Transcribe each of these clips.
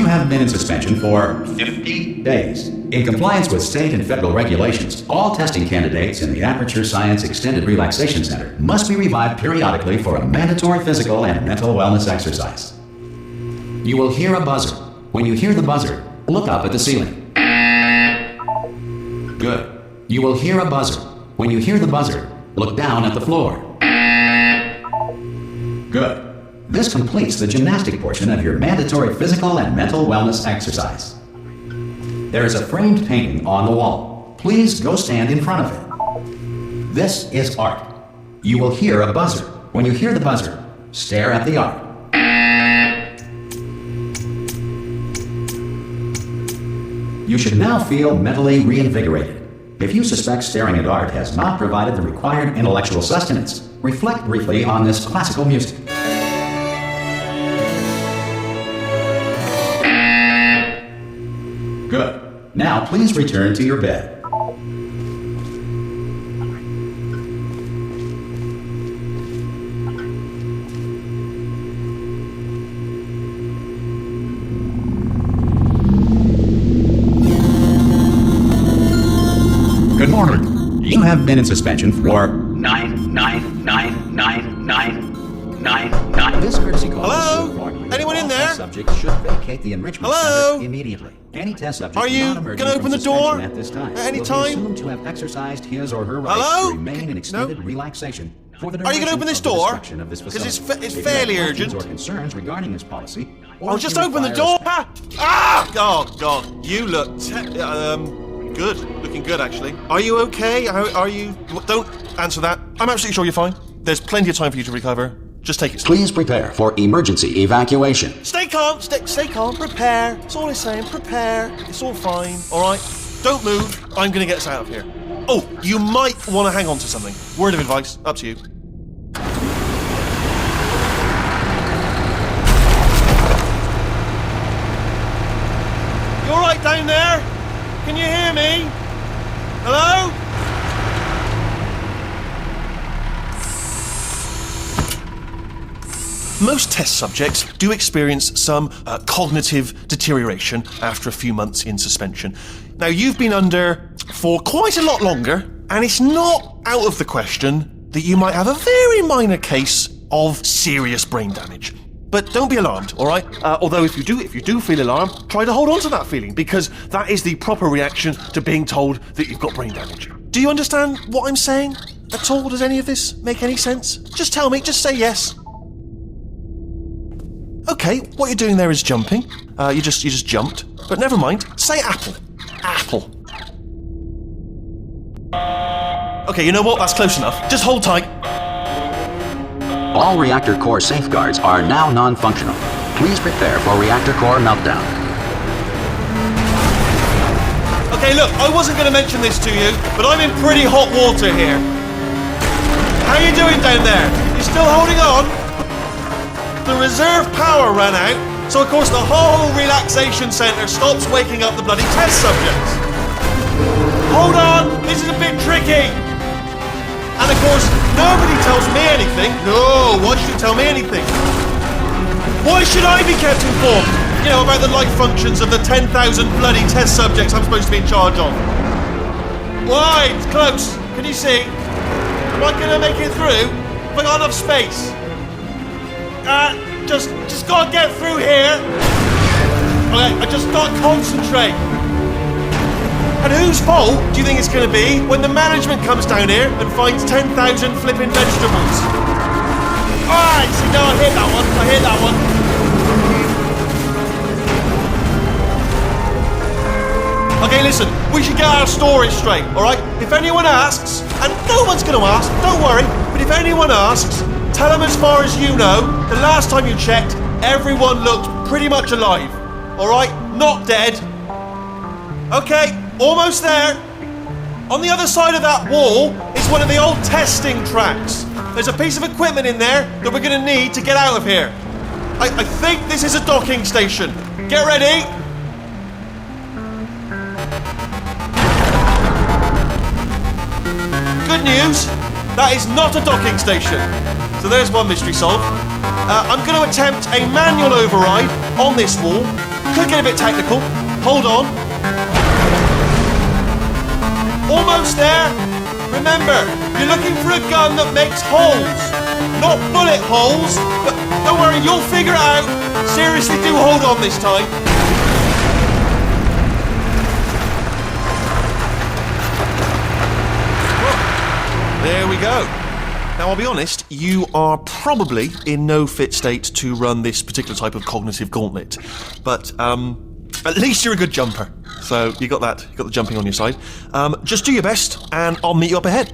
have been in suspension for 50 days. In compliance with state and federal regulations, all testing candidates in the Aperture Science Extended Relaxation Center must be revived periodically for a mandatory physical and mental wellness exercise. You will hear a buzzer. When you hear the buzzer, look up at the ceiling. Good. You will hear a buzzer. When you hear the buzzer, look down at the floor. Good. This completes the gymnastic portion of your mandatory physical and mental wellness exercise. There is a framed painting on the wall. Please go stand in front of it. This is art. You will hear a buzzer. When you hear the buzzer, stare at the art. You should now feel mentally reinvigorated. If you suspect staring at art has not provided the required intellectual sustenance, reflect briefly on this classical music. Good. Now please return to your bed. Good morning. You have been in suspension for 9999999. This courtesy call. Hello? Anyone in there? Subject should vacate the enrichment Hello? center immediately. Any test subject Are you not emerging gonna from open the door suspension at this time at any will be time? assumed to have exercised his or her rights Hello? to remain in extended No? relaxation for the Are you gonna duration open this of the door? destruction of this 'Cause facility. it's If you fairly have questions urgent. or concerns regarding this policy, or Oh, if just you open the require door! Ah! Oh, God. You look good. Looking good, actually. Are you okay? Are you... Don't answer that. I'm absolutely sure you're fine. There's plenty of time for you to recover. Just take it slow. Please prepare for emergency evacuation. Stay calm. Stay calm. Prepare. That's all it's saying. Prepare. It's all fine. All right? Don't move. I'm going to get us out of here. Oh, you might want to hang on to something. Word of advice. Up to you. You all right down there? Can you hear me? Hello? Most test subjects do experience some cognitive deterioration after a few months in suspension. Now, you've been under for quite a lot longer, and it's not out of the question that you might have a very minor case of serious brain damage. But don't be alarmed, all right? Although if you do feel alarmed, try to hold on to that feeling, because that is the proper reaction to being told that you've got brain damage. Do you understand what I'm saying at all? Does any of this make any sense? Just tell me, just say yes. Okay, what you're doing there is jumping. You just jumped. But never mind. Say apple. Apple. Okay, you know what? That's close enough. Just hold tight. All reactor core safeguards are now non-functional. Please prepare for reactor core meltdown. Okay, look, I wasn't going to mention this to you, but I'm in pretty hot water here. How you doing down there? You still holding on? The reserve power ran out, so of course the whole relaxation centre stops waking up the bloody test subjects. Hold on, this is a bit tricky. And of course, nobody tells me anything. No, why should you tell me anything? Why should I be kept informed? You know, about the life functions of the 10,000 bloody test subjects I'm supposed to be in charge of. Why? It's close. Can you see? Am I gonna make it through? Have I got enough space? Just gotta get through here. Okay, I just gotta concentrate. And whose fault do you think it's gonna be when the management comes down here and finds 10,000 flipping vegetables? Alright, see, no, I hit that one. Okay, listen, we should get our story straight, alright? If anyone asks, and no one's gonna ask, don't worry, but if anyone asks, tell them as far as you know, the last time you checked, everyone looked pretty much alive. Alright? Not dead. Okay, almost there. On the other side of that wall is one of the old testing tracks. There's a piece of equipment in there that we're going to need to get out of here. I think this is a docking station. Get ready. Good news, that is not a docking station. So there's one mystery solved. I'm going to attempt a manual override on this wall. could get a bit technical. Hold on. Almost there. Remember, you're looking for a gun that makes holes, not bullet holes. But don't worry, you'll figure it out. Seriously, do hold on this time. Well, there we go. Now, I'll be honest, you are probably in no fit state to run this particular type of cognitive gauntlet. But, at least you're a good jumper. So, you got that. You got the jumping on your side. Just do your best, and I'll meet you up ahead.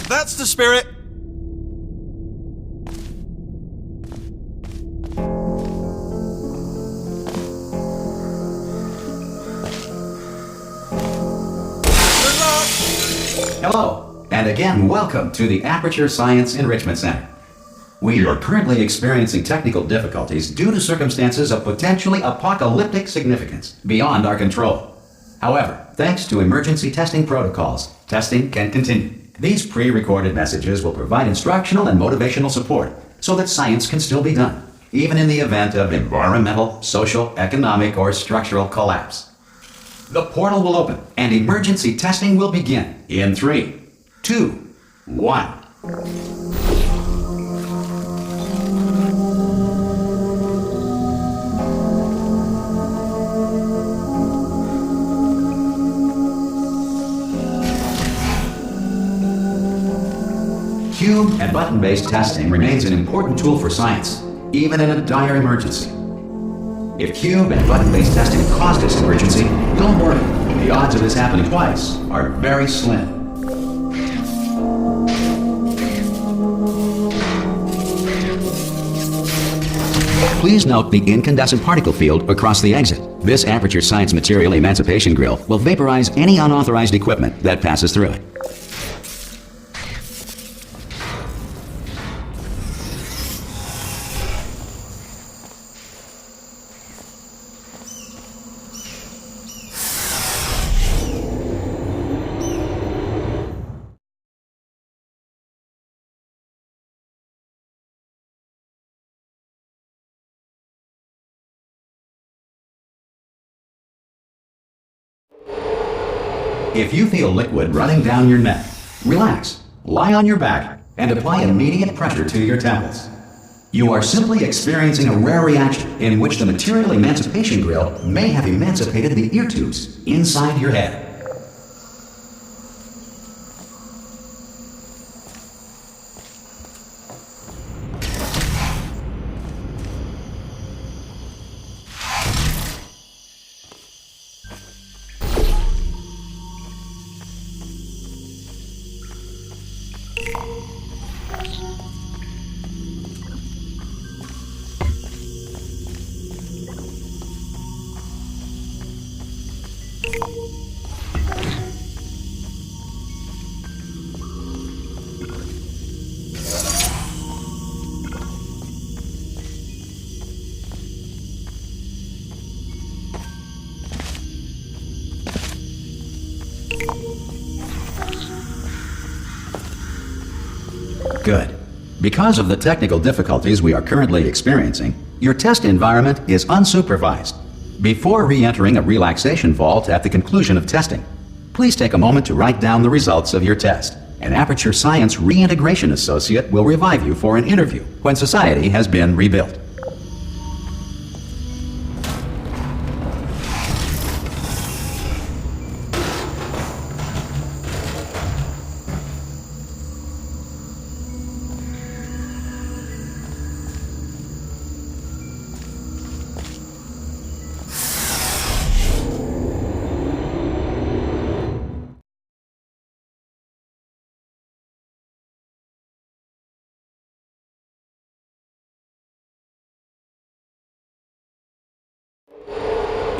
That's the spirit. Good luck. Hello, and again, welcome to the Aperture Science Enrichment Center. We are currently experiencing technical difficulties due to circumstances of potentially apocalyptic significance beyond our control. However, thanks to emergency testing protocols, testing can continue. These pre-recorded messages will provide instructional and motivational support so that science can still be done, even in the event of environmental, social, economic, or structural collapse. The portal will open and emergency testing will begin in 3, 2, 1. Cube and button-based testing remains an important tool for science, even in a dire emergency. If cube and button-based testing caused this emergency, don't worry. The odds of this happening twice are very slim. Please note the incandescent particle field across the exit. This Aperture Science Material Emancipation Grill will vaporize any unauthorized equipment that passes through it. If you feel liquid running down your neck, relax, lie on your back, and apply immediate pressure to your temples. You are simply experiencing a rare reaction in which the Material Emancipation Grill may have emancipated the ear tubes inside your head. Good. Because of the technical difficulties we are currently experiencing, your test environment is unsupervised. Before re-entering a relaxation vault at the conclusion of testing, please take a moment to write down the results of your test. An Aperture Science Reintegration Associate will revive you for an interview when society has been rebuilt.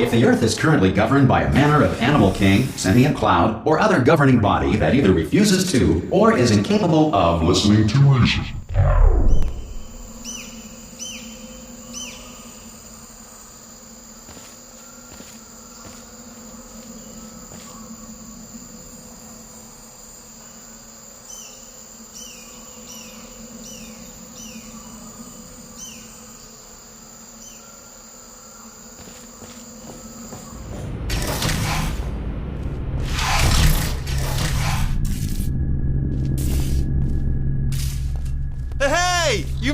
If the Earth is currently governed by a manner of animal king, sentient cloud, or other governing body that either refuses to or is incapable of listening to reason,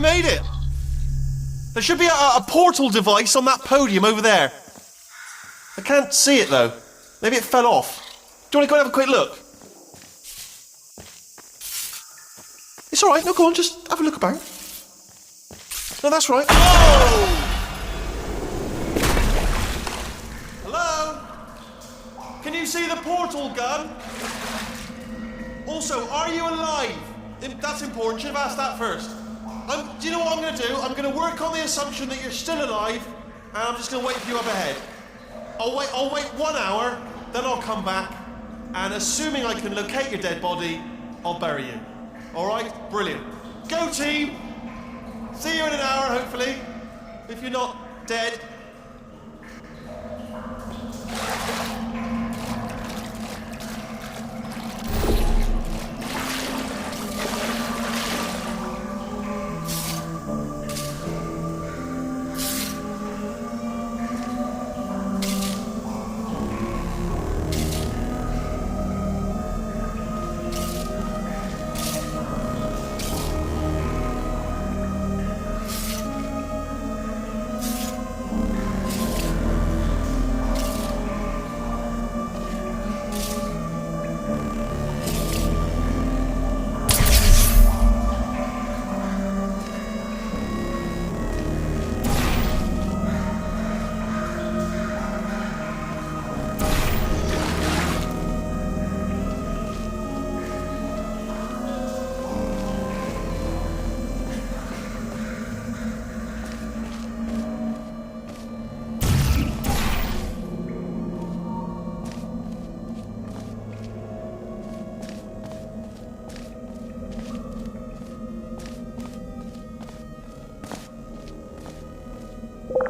made it. There should be a portal device on that podium over there. I can't see it though. Maybe it fell off. Do you want to go and have a quick look? It's alright, no, go on, just have a look about. No, that's right. Oh! Hello? Can you see the portal gun? Also, are you alive? That's important, should have asked that first. Do you know what I'm going to do? I'm going to work on the assumption that you're still alive, and I'm just going to wait for you up ahead. I'll wait 1 hour, then I'll come back, and assuming I can locate your dead body, I'll bury you. Alright? Brilliant. Go team! See you in an hour, hopefully. If you're not dead.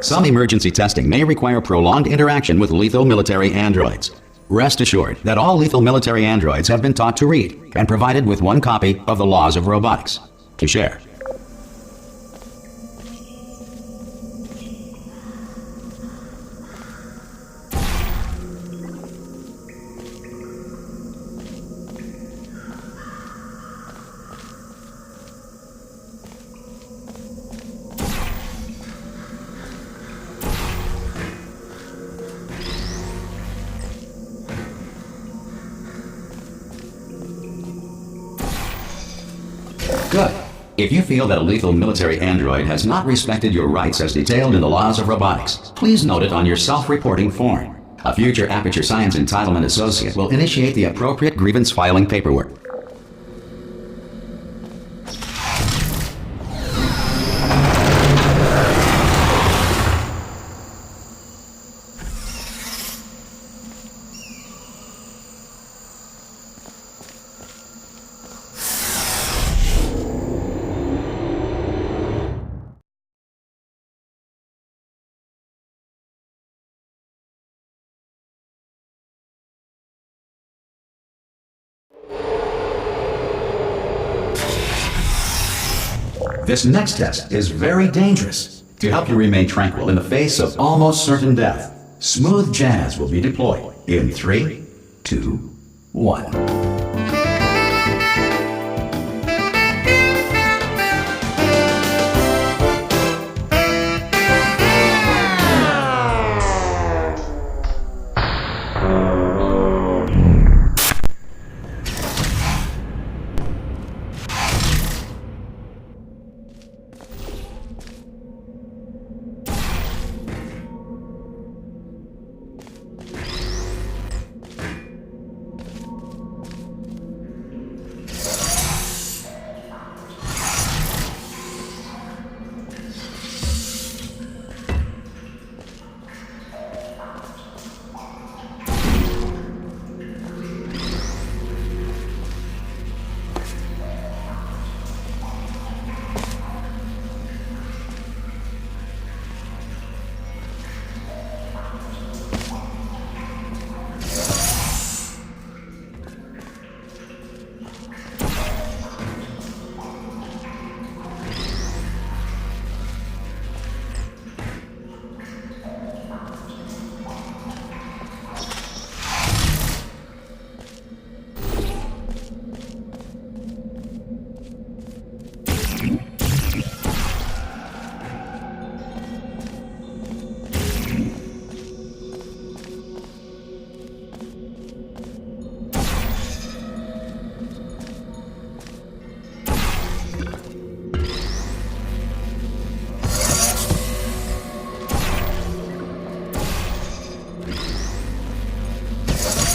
Some emergency testing may require prolonged interaction with lethal military androids. Rest assured that all lethal military androids have been taught to read and provided with 1 copy of the Laws of Robotics to share. Good. If you feel that a lethal military android has not respected your rights as detailed in the Laws of Robotics, please note it on your self-reporting form. A future Aperture Science Entitlement Associate will initiate the appropriate grievance filing paperwork. This next test is very dangerous. To help you remain tranquil in the face of almost certain death, smooth jazz will be deployed in 3, 2, 1.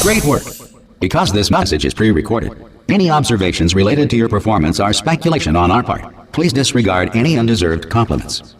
Great work. Because this message is pre-recorded, any observations related to your performance are speculation on our part. Please disregard any undeserved compliments.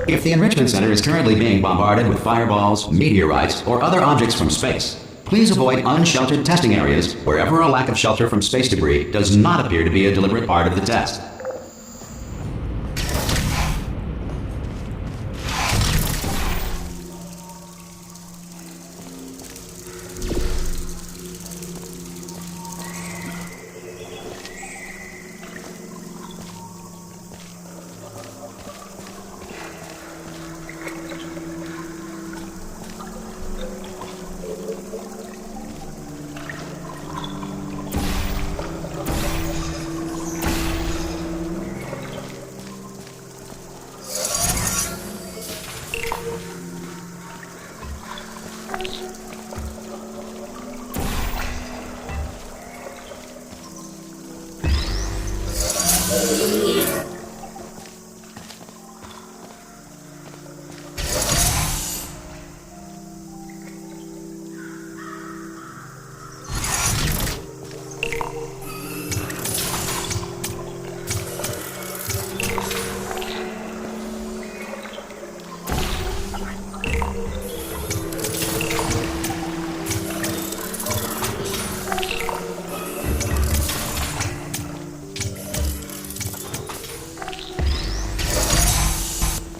If the Enrichment Center is currently being bombarded with fireballs, meteorites, or other objects from space, please avoid unsheltered testing areas wherever a lack of shelter from space debris does not appear to be a deliberate part of the test.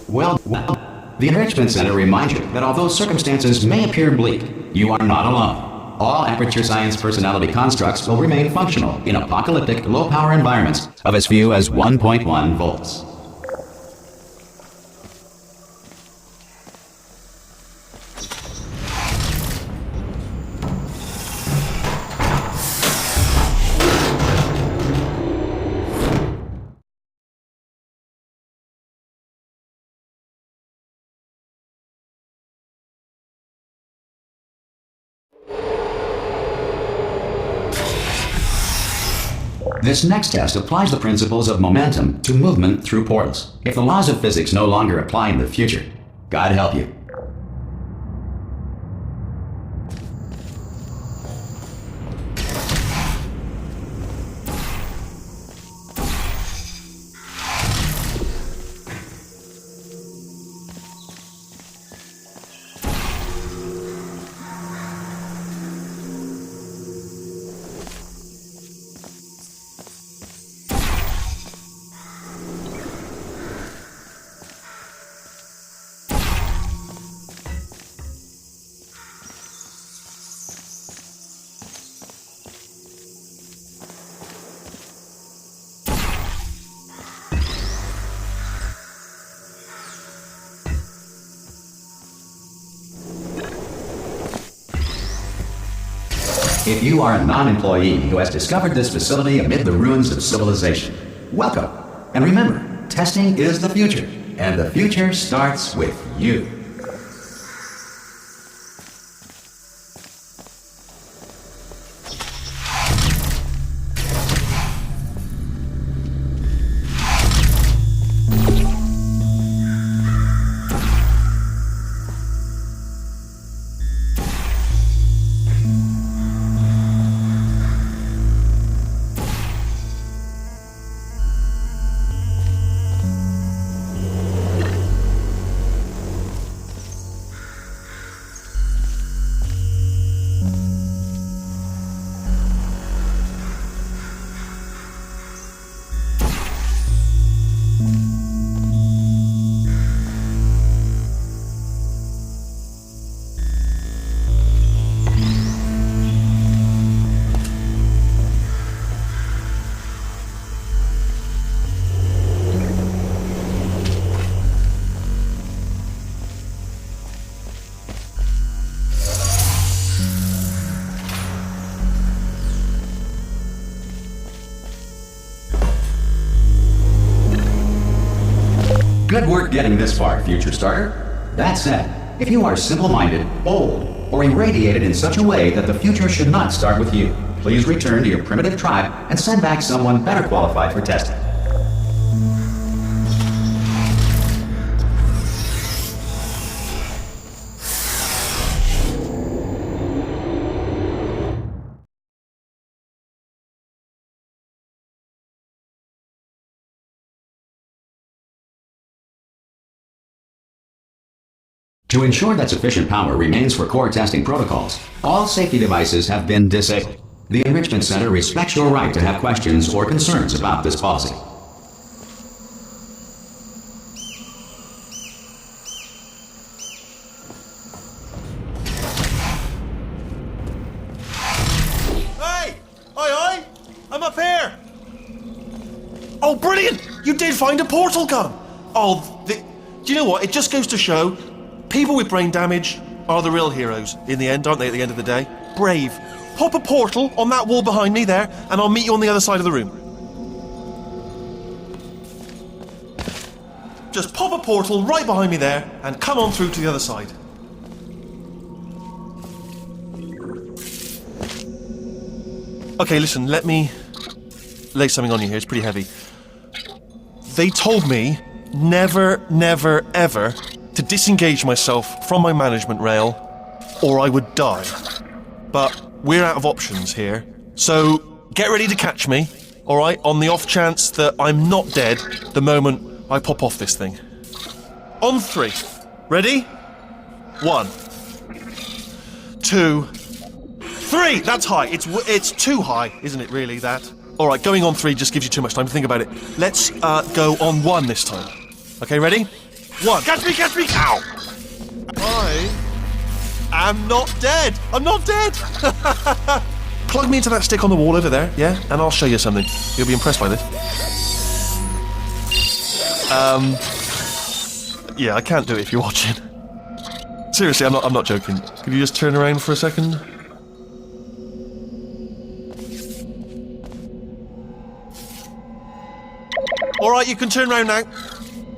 Well, the Enrichment Center reminds you that although circumstances may appear bleak, you are not alone. All Aperture Science personality constructs will remain functional in apocalyptic, low-power environments of as few as 1.1 volts. This next test applies the principles of momentum to movement through portals. If the laws of physics no longer apply in the future, God help you. If you are a non-employee who has discovered this facility amid the ruins of civilization, welcome. And remember, testing is the future, and the future starts with you. Good work getting this far, future starter. That said, if you are simple-minded, bold, or irradiated in such a way that the future should not start with you, please return to your primitive tribe and send back someone better qualified for testing. To ensure that sufficient power remains for core testing protocols, all safety devices have been disabled. The Enrichment Center respects your right to have questions or concerns about this policy. Hey! Oi! I'm up here! Oh, brilliant! You did find a portal gun! Do you know what? It just goes to show people with brain damage are the real heroes in the end, aren't they, at the end of the day? Brave. Pop a portal on that wall behind me there, and I'll meet you on the other side of the room. Just pop a portal right behind me there, and come on through to the other side. Okay, listen, let me lay something on you here. It's pretty heavy. They told me never, never, ever to disengage myself from my management rail, or I would die. But we're out of options here, so get ready to catch me, alright, on the off chance that I'm not dead the moment I pop off this thing. On 3. Ready? 1, 2, 3! That's high. It's too high, isn't it, really, that? Alright, going on 3 just gives you too much time to think about it. Let's go on 1 this time. Okay, ready? 1. Catch me! Ow! I am not dead! I'm not dead! Plug me into that stick on the wall over there, yeah? And I'll show you something. You'll be impressed by this. Yeah, I can't do it if you're watching. Seriously, I'm not joking. Could you just turn around for a second? Alright, you can turn around now.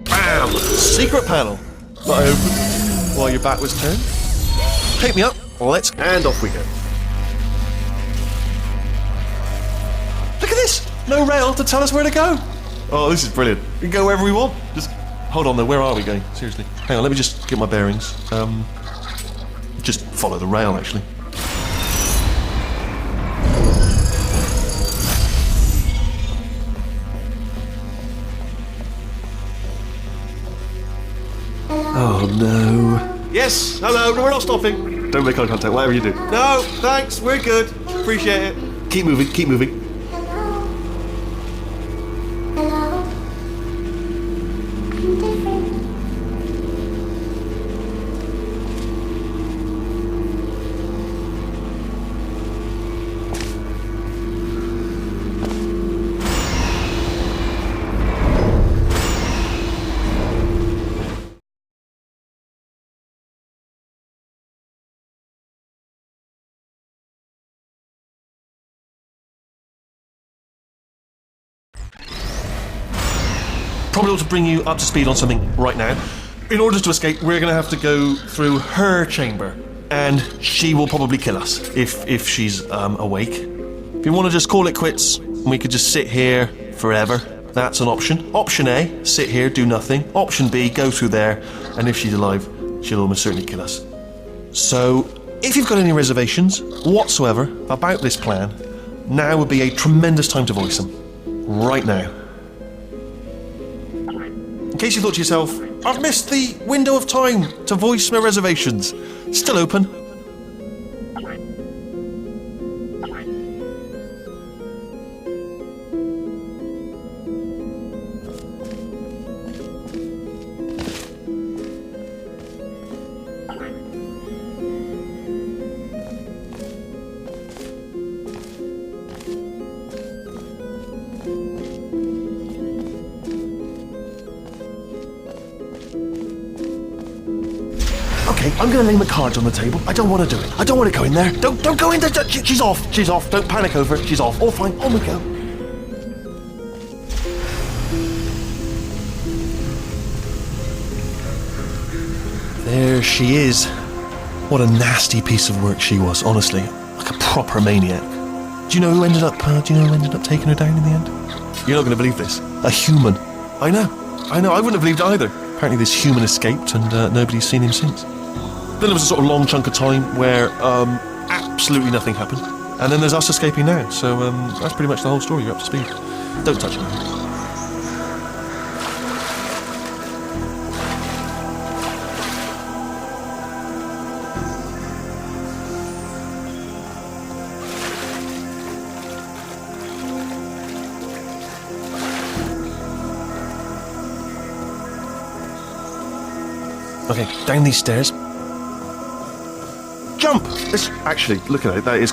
Bam! Secret panel. That I opened while your back was turned. Pick me up, and off we go. Look at this! No rail to tell us where to go. Oh, this is brilliant. We can go wherever we want. Just hold on though, where are we going? Seriously. Hang on, let me just get my bearings. Just follow the rail, actually. Oh no. Yes, hello, no, we're not stopping. Don't make eye contact, whatever you do. No, thanks, we're good. Appreciate it. Keep moving, keep moving. Hello? I'm different. Probably ought to bring you up to speed on something right now. In order to escape, we're going to have to go through her chamber, and she will probably kill us if she's awake. If you want to just call it quits, and we could just sit here forever, that's an option. Option A, sit here, do nothing. Option B, go through there, and if she's alive, she'll almost certainly kill us. So, if you've got any reservations whatsoever about this plan, now would be a tremendous time to voice them. Right now. In case you thought to yourself, I've missed the window of time to voice my reservations. Still open. Okay, I'm gonna lay my cards on the table. I don't want to do it. I don't want to go in there. Don't go in there. She's off. She's off. Don't panic over it. She's off. All fine. On we go. There she is. What a nasty piece of work she was, honestly. Like a proper maniac. Do you know who ended up taking her down in the end? You're not going to believe this. A human. I know. I wouldn't have believed either. Apparently this human escaped and nobody's seen him since. Then there was a sort of long chunk of time where absolutely nothing happened. And then there's us escaping now. So that's pretty much the whole story. You're up to speed. Don't touch me. Okay, down these stairs. Jump! Actually, look at it. That's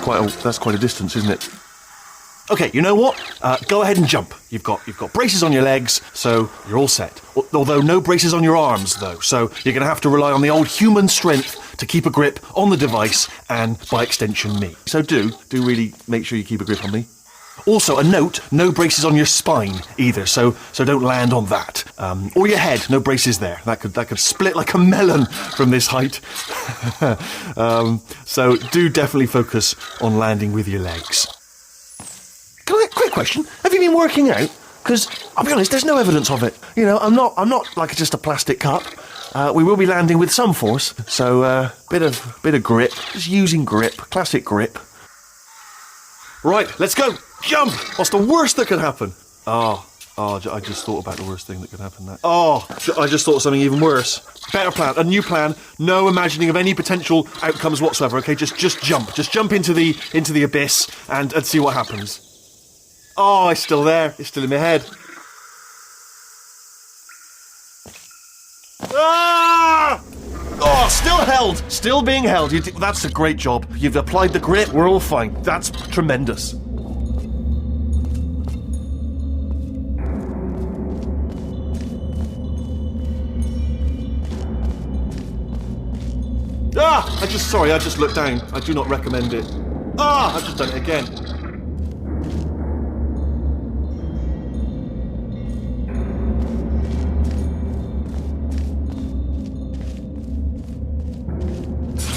quite a distance, isn't it? Okay, you know what? Go ahead and jump. You've got braces on your legs, so you're all set. Although no braces on your arms, though. So you're going to have to rely on the old human strength to keep a grip on the device, and by extension, me. So do really make sure you keep a grip on me. Also, a note, no braces on your spine either, so don't land on that. Or your head, no braces there. That could split like a melon from this height. So do definitely focus on landing with your legs. Quick question, have you been working out? Because, I'll be honest, there's no evidence of it. You know, I'm not like just a plastic cup. We will be landing with some force, so bit of grip, just using grip, classic grip. Right, let's go. Jump! What's the worst that could happen? I just thought about the worst thing that could happen. I just thought of something even worse. Better plan, a new plan. No imagining of any potential outcomes whatsoever. Okay, just jump. Just jump into the abyss and see what happens. Oh, it's still there. It's still in my head. Ah! Oh, still held. Still being held. That's a great job. You've applied the grip. We're all fine. That's tremendous. I just looked down. I do not recommend it. I've just done it again.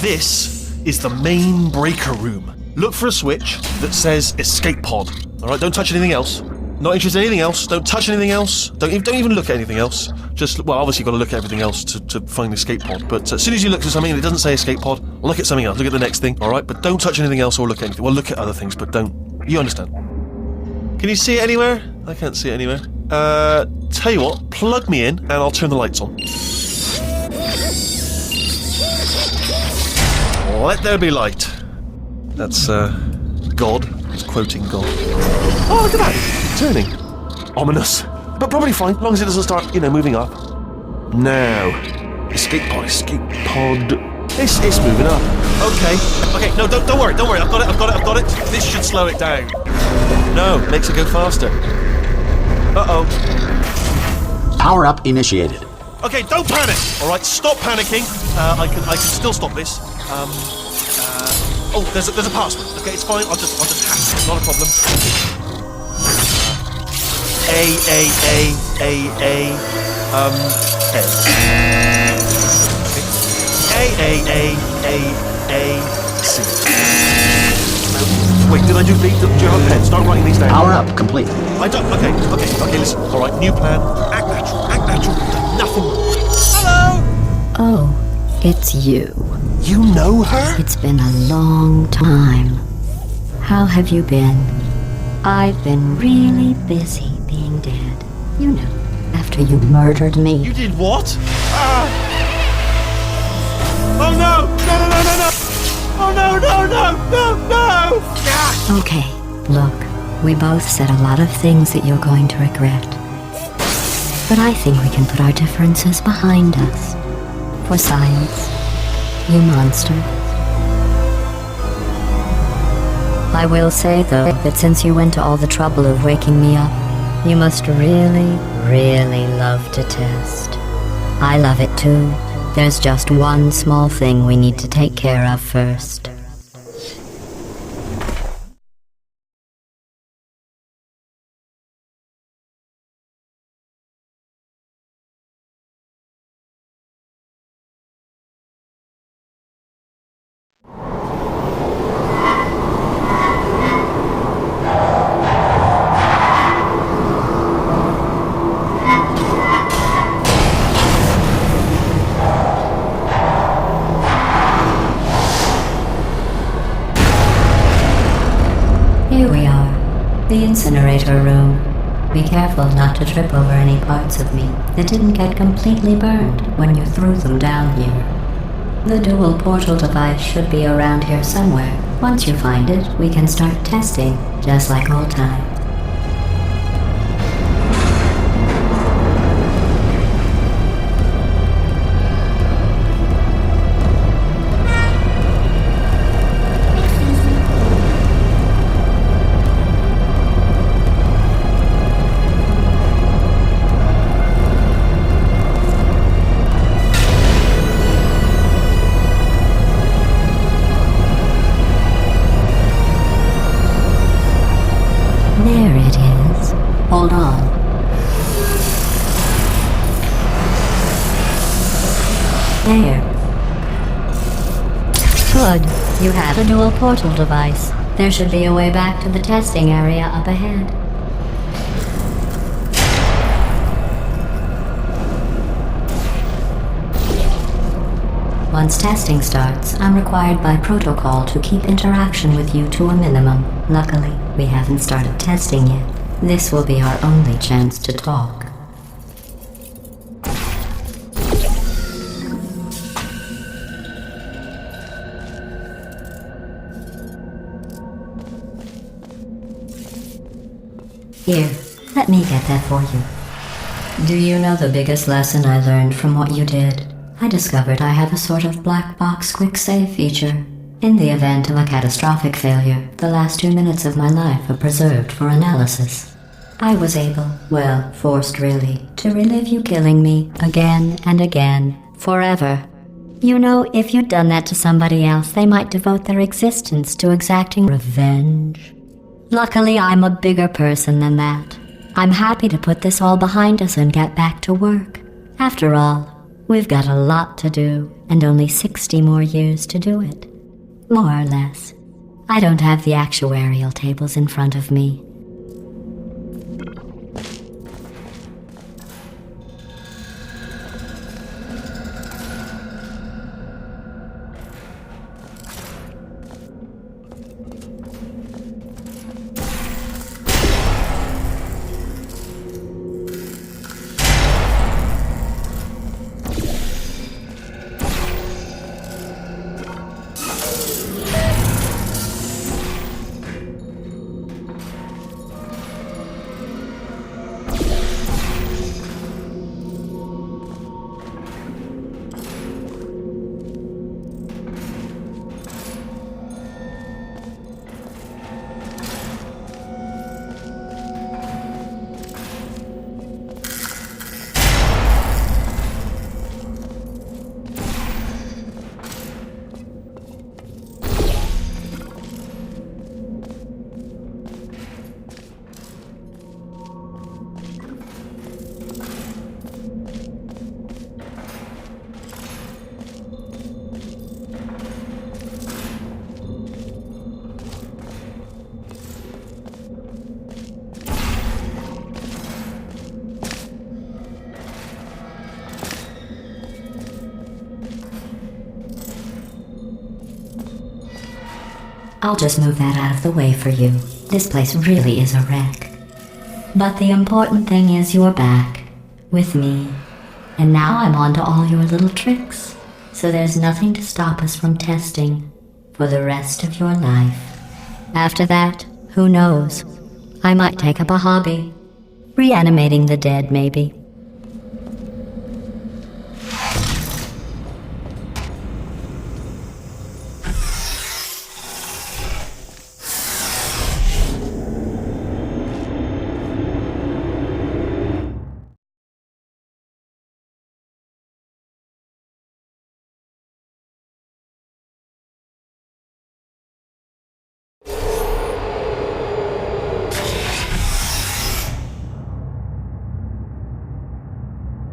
This is the main breaker room. Look for a switch that says escape pod. Alright, don't touch anything else. Not interested in anything else. Don't touch anything else. Don't even look at anything else. Obviously you've got to look at everything else to find the escape pod. But as soon as you look at something and it doesn't say escape pod, look at something else. Look at the next thing, alright? But don't touch anything else or look at anything. Well, look at other things, but don't. You understand. Can you see it anywhere? I can't see it anywhere. Tell you what, plug me in and I'll turn the lights on. Let there be light. That's, God. He's quoting God. Oh, look at that! Turning. Ominous. But probably fine, as long as it doesn't start, moving up. Now. Escape pod. It's moving up. Okay, no, don't worry. I've got it. This should slow it down. No, makes it go faster. Uh-oh. Power up initiated. Okay, don't panic! Alright, stop panicking. I can still stop this. There's a password. Okay, it's fine. I'll just hack it. Not a problem. C. Wait, did I do B? Do you have a pen? Start writing these down. Power up complete. I don't. Okay, listen. Alright, new plan. Act natural. Nothing. Hello! Oh, it's you. You know her? It's been a long time. How have you been? I've been really busy being dead. You know, after you murdered me. You did what? Oh no! No! Oh no! Ah! Okay, look, we both said a lot of things that you're going to regret. But I think we can put our differences behind us. For science, you monster. I will say, though, that since you went to all the trouble of waking me up, you must really, really love to test. I love it too. There's just one small thing we need to take care of first. The incinerator room. Be careful not to trip over any parts of me that didn't get completely burned when you threw them down here. The dual portal device should be around here somewhere. Once you find it, we can start testing, just like old times. There it is. Hold on. There. Good. You have a dual portal device. There should be a way back to the testing area up ahead. Once testing starts, I'm required by protocol to keep interaction with you to a minimum. Luckily, we haven't started testing yet. This will be our only chance to talk. Here, let me get that for you. Do you know the biggest lesson I learned from what you did? I discovered I have a sort of black box quick save feature. In the event of a catastrophic failure, the last 2 minutes of my life are preserved for analysis. I was able, well, forced really, to relive you killing me again and again, forever. You know, if you'd done that to somebody else, they might devote their existence to exacting revenge. Luckily, I'm a bigger person than that. I'm happy to put this all behind us and get back to work. After all, we've got a lot to do, and only 60 more years to do it. More or less. I don't have the actuarial tables in front of me. I'll just move that out of the way for you. This place really is a wreck. But the important thing is you're back, with me. And now I'm on to all your little tricks. So there's nothing to stop us from testing for the rest of your life. After that, who knows? I might take up a hobby. Reanimating the dead, maybe.